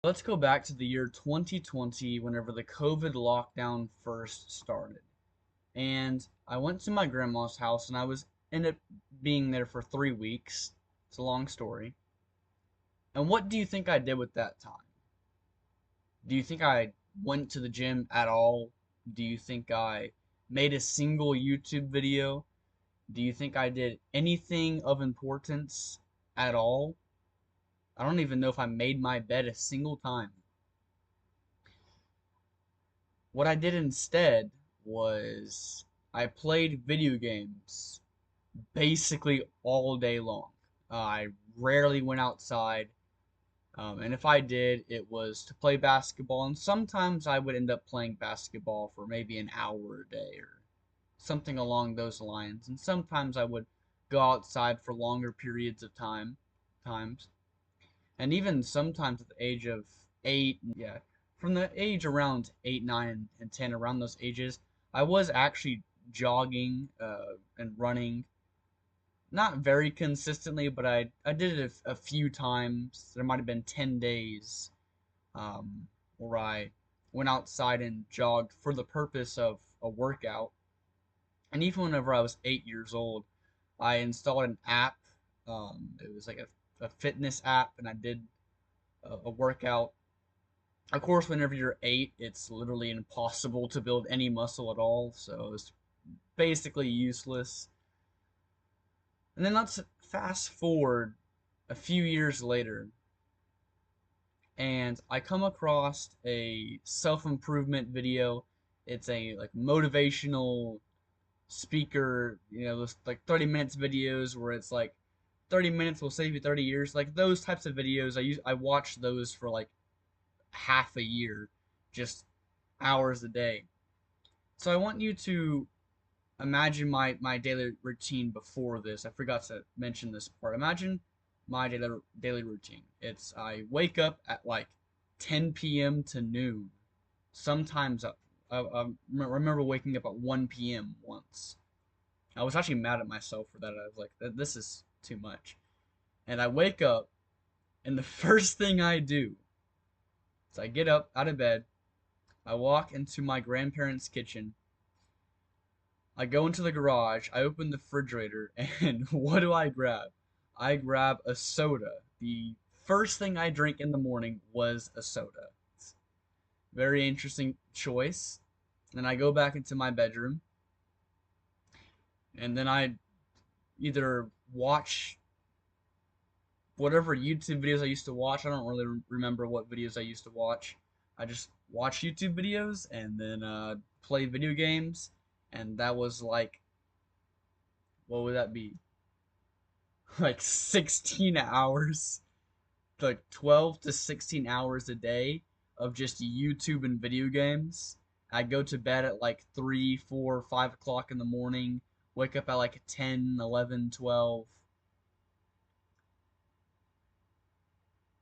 Let's go back to the year 2020 whenever the COVID lockdown first started. And I went to my grandma's house and I was ended up being there for 3 weeks. It's a long story. And what do you think I did with that time? Do you think I went to the gym at all? Do you think I made a single YouTube video? Do you think I did anything of importance at all? I don't even know if I made my bed a single time. What I did instead was I played video games basically all day long. I rarely went outside, and if I did, it was to play basketball, and sometimes I would end up playing basketball for maybe an hour a day or something along those lines, and sometimes I would go outside for longer periods of times. And even sometimes at the age of 8, yeah, from the age around 8, 9, and 10, around those ages, I was actually jogging and running, not very consistently, but I did it a few times. There might have been 10 days where I went outside and jogged for the purpose of a workout. And even whenever I was 8 years old, I installed an app. It was like a fitness app, and I did a workout. Of course, whenever you're 8, it's literally impossible to build any muscle at all, so it's basically useless. And then let's fast forward a few years later, and I come across a self-improvement video. It's a like motivational speaker, those like 30 minutes videos where it's like 30 minutes will save you 30 years. Like those types of videos, I watch those for like half a year, just hours a day. So I want you to imagine my daily routine before this. I forgot to mention this part. Imagine my daily routine. It's I wake up at like 10 p.m. to noon. Sometimes I remember waking up at 1 p.m. once. I was actually mad at myself for that. I was like, this is too much. And I wake up, and the first thing I do is I get up out of bed, I walk into my grandparents' kitchen, I go into the garage, I open the refrigerator, and what do I grab? I grab a soda. The first thing I drink in the morning was a soda. It's a very interesting choice. Then I go back into my bedroom, and then I either watch whatever YouTube videos I used to watch. I don't really remember what videos I used to watch. I just watch YouTube videos and then play video games. And that was like, what would that be? Like 16 hours, like 12 to 16 hours a day of just YouTube and video games. I go to bed at like 3, 4, 5 o'clock in the morning, wake up at like 10, 11, 12.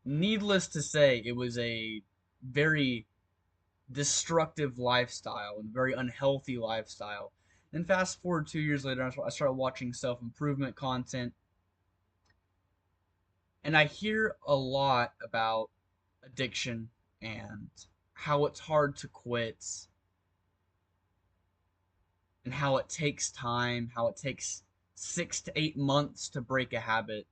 Needless to say, it was a very destructive lifestyle and very unhealthy lifestyle. And fast forward 2 years later, I started watching self improvement content, and I hear a lot about addiction and how it's hard to quit and how it takes time, how it takes 6 to 8 months to break a habit.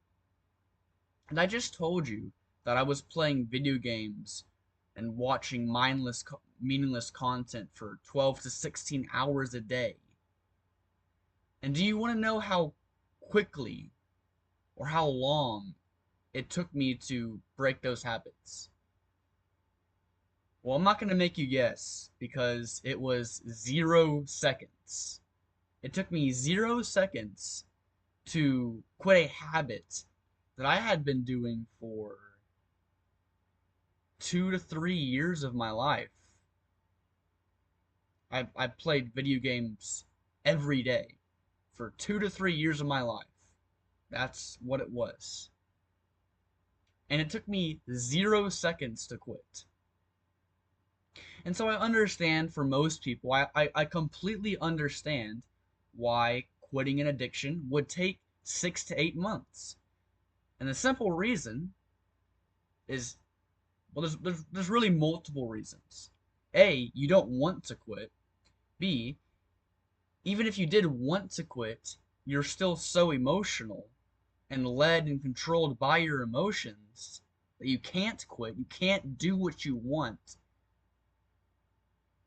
And I just told you that I was playing video games and watching mindless, meaningless content for 12 to 16 hours a day. And do you want to know how quickly or how long it took me to break those habits? Well, I'm not going to make you guess because it was 0 seconds. It took me 0 seconds to quit a habit that I had been doing for 2 to 3 years of my life. I played video games every day for 2 to 3 years of my life. That's what it was. And it took me 0 seconds to quit. And so I understand for most people, I completely understand why quitting an addiction would take 6 to 8 months. And the simple reason is Well, there's really multiple reasons. A, you don't want to quit. B, even if you did want to quit, you're still so emotional and led and controlled by your emotions that you can't quit. You can't do what you want.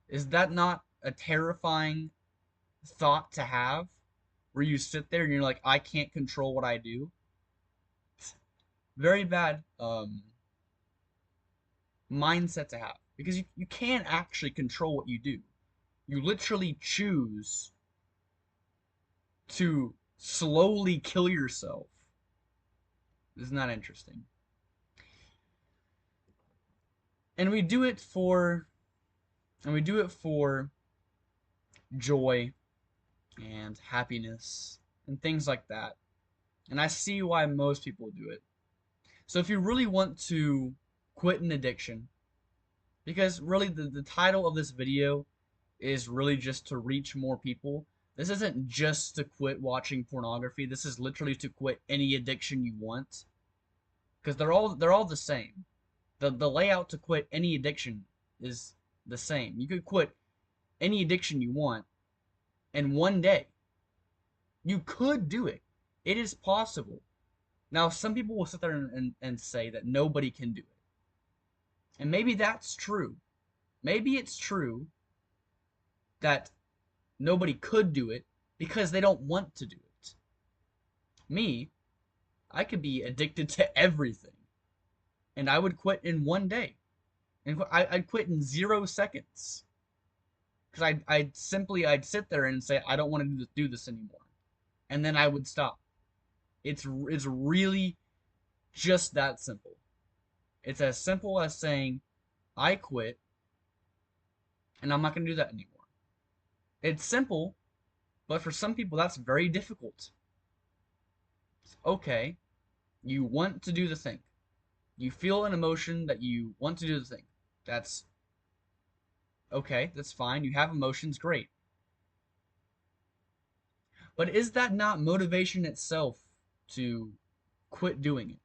Is that not a terrifying thought to have? Where you sit there and you're like, I can't control what I do? Very bad mindset to have. Because you can actually control what you do. You literally choose to slowly kill yourself. Isn't that interesting? And we do it for joy and happiness and things like that. And I see why most people do it. So if you really want to quit an addiction, because really the title of this video is really just to reach more people. This isn't just to quit watching pornography. This is literally to quit any addiction you want. Because they're all the same. The layout to quit any addiction is the same. You could quit any addiction you want in one day. You could do it. It is possible. Now, some people will sit there and say that nobody can do it. And maybe that's true. Maybe it's true that nobody could do it because they don't want to do it. Me, I could be addicted to everything, and I would quit in one day. And I'd quit in 0 seconds. Because I'd sit there and say, I don't want to do this anymore. And then I would stop. It's really just that simple. It's as simple as saying, I quit, and I'm not going to do that anymore. It's simple, but for some people, that's very difficult. Okay, you want to do the thing. You feel an emotion that you want to do the thing. That's okay, that's fine. You have emotions, great. But is that not motivation itself to quit doing it?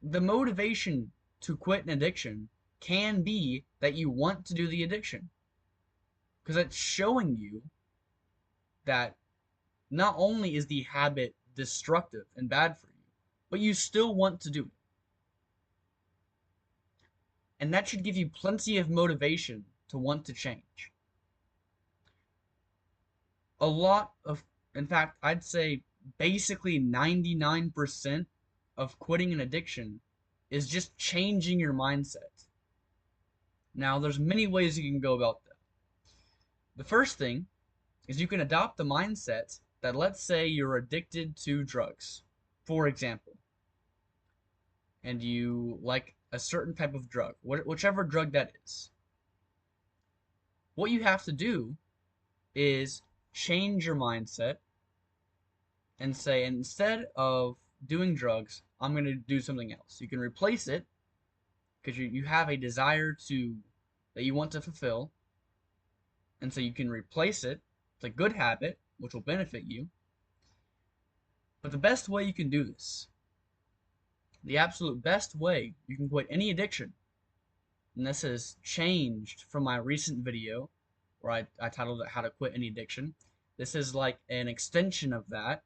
The motivation to quit an addiction can be that you want to do the addiction. Because it's showing you that not only is the habit destructive and bad for you, but you still want to do it. And that should give you plenty of motivation to want to change. A lot of, in fact, I'd say basically 99% of quitting an addiction is just changing your mindset. Now, there's many ways you can go about that. The first thing is you can adopt the mindset that, let's say you're addicted to drugs, for example, and you like a certain type of drug, whichever drug that is. What you have to do is change your mindset and say, instead of doing drugs, I'm going to do something else. You can replace it because you have a desire that you want to fulfill, and so you can replace it. It's a good habit which will benefit you. But the best way you can do this, the absolute best way you can quit any addiction, and this has changed from my recent video where I titled it How to Quit Any Addiction. This is like an extension of that,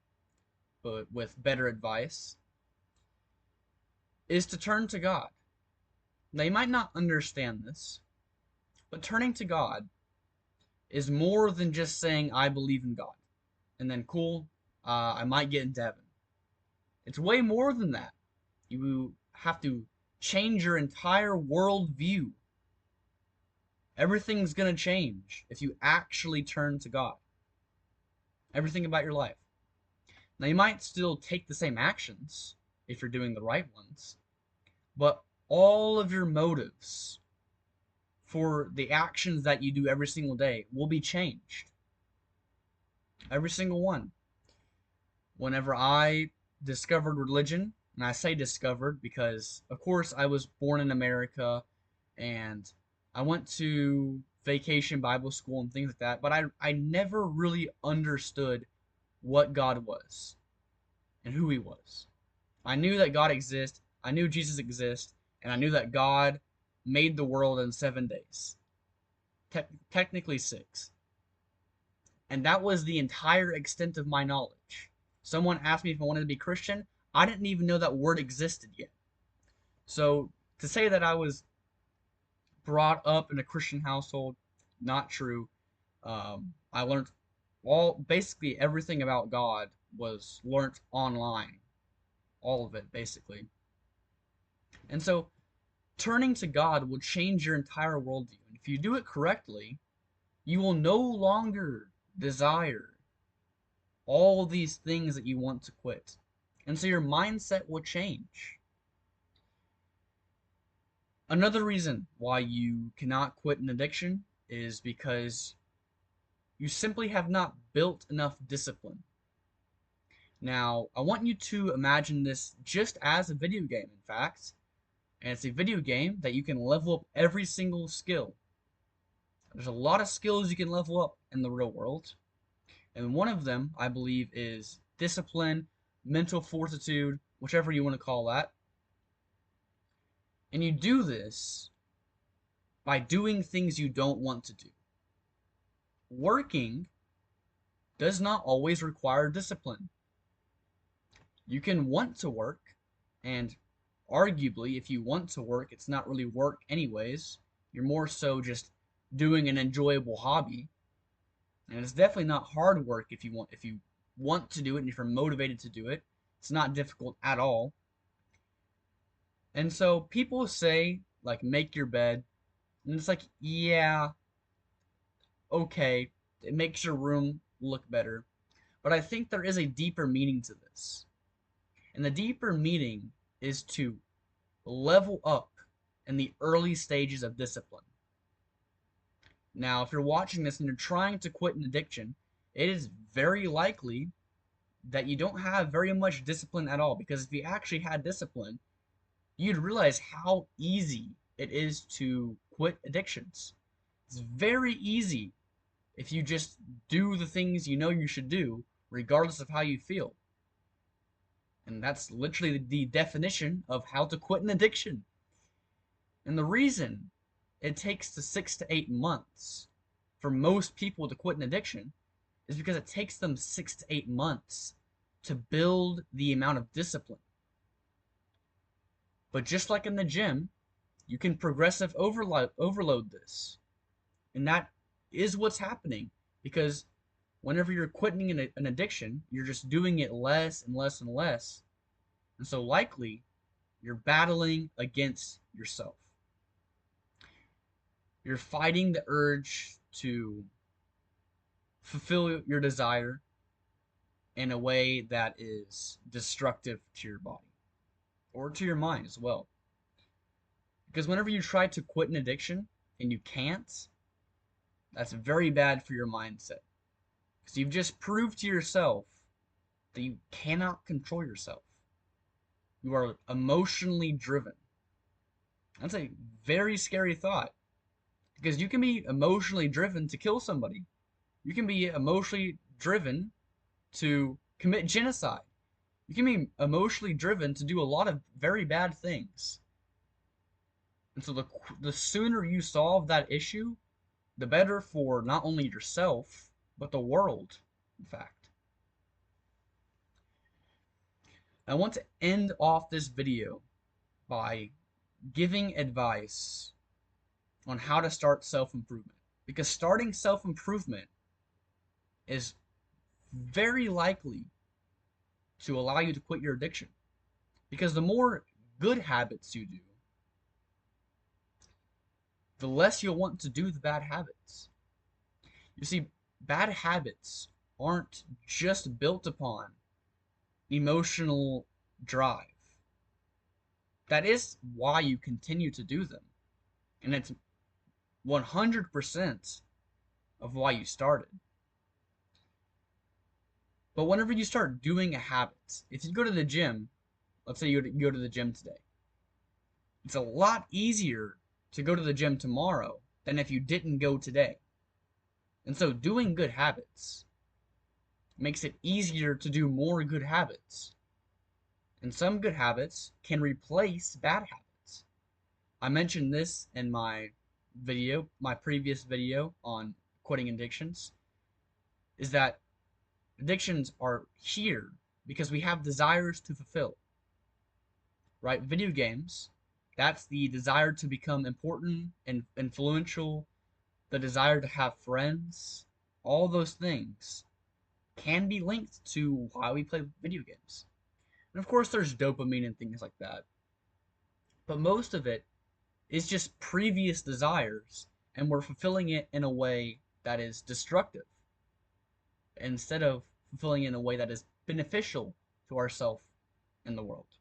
but with better advice, is to turn to God. Now, you might not understand this, but turning to God is more than just saying, I believe in God. And then, cool, I might get into heaven. It's way more than that. You have to change your entire worldview. Everything's going to change if you actually turn to God. Everything about your life. Now, you might still take the same actions if you're doing the right ones, but all of your motives for the actions that you do every single day will be changed. Every single one. Whenever I discovered religion, and I say discovered because, of course, I was born in America and I went to vacation Bible school and things like that, but I never really understood what God was and who He was. I knew that God exists. I knew Jesus exists, and I knew that God made the world in 7 days. Technically 6. And that was the entire extent of my knowledge. Someone asked me if I wanted to be Christian. I didn't even know that word existed yet. So to say that I was brought up in a Christian household, not true. I learned basically everything about God was learnt online, all of it basically. And so turning to God will change your entire worldview. And if you do it correctly, you will no longer desire all these things that you want to quit. And so your mindset will change. Another reason why you cannot quit an addiction is because you simply have not built enough discipline. Now, I want you to imagine this just as a video game, in fact. And it's a video game that you can level up every single skill. There's a lot of skills you can level up in the real world. And one of them, I believe, is discipline, mental fortitude, whichever you want to call that. And you do this by doing things you don't want to do. Working does not always require discipline. You can want to work, and arguably, if you want to work, it's not really work anyways. You're more so just doing an enjoyable hobby. And it's definitely not hard work if you want to do it and if you're motivated to do it. It's not difficult at all. And so people say, like, make your bed, and it's like, yeah, okay, it makes your room look better. But I think there is a deeper meaning to this. And the deeper meaning is to level up in the early stages of discipline. Now, if you're watching this and you're trying to quit an addiction, it is very likely that you don't have very much discipline at all. Because if you actually had discipline, you'd realize how easy it is to quit addictions. It's very easy if you just do the things you know you should do, regardless of how you feel. And that's literally the definition of how to quit an addiction. And the reason it takes 6 to 8 months for most people to quit an addiction is because it takes them 6 to 8 months to build the amount of discipline. But just like in the gym, you can progressive overload this. And that is what's happening, because whenever you're quitting an addiction, you're just doing it less and less and less. And so likely, you're battling against yourself. You're fighting the urge to fulfill your desire in a way that is destructive to your body or to your mind as well. Because whenever you try to quit an addiction and you can't, that's very bad for your mindset. Because you've just proved to yourself that you cannot control yourself. You are emotionally driven. That's a very scary thought. Because you can be emotionally driven to kill somebody. You can be emotionally driven to commit genocide. You can be emotionally driven to do a lot of very bad things. And so the sooner you solve that issue, the better for not only yourself, but the world, in fact. I want to end off this video by giving advice on how to start self-improvement. Because starting self-improvement is very likely to allow you to quit your addiction. Because the more good habits you do, the less you'll want to do the bad habits. You see, bad habits aren't just built upon emotional drive. That is why you continue to do them. And it's 100% of why you started. But whenever you start doing a habit, if you go to the gym, let's say you go to the gym today, it's a lot easier to go to the gym tomorrow than if you didn't go today. And so doing good habits makes it easier to do more good habits. And some good habits can replace bad habits. I mentioned this in my previous video on quitting addictions, is that addictions are here because we have desires to fulfill, right? Video games, that's the desire to become important and influential, the desire to have friends, all those things can be linked to why we play video games. And of course, there's dopamine and things like that. But most of it is just previous desires, and we're fulfilling it in a way that is destructive instead of fulfilling it in a way that is beneficial to ourselves and the world.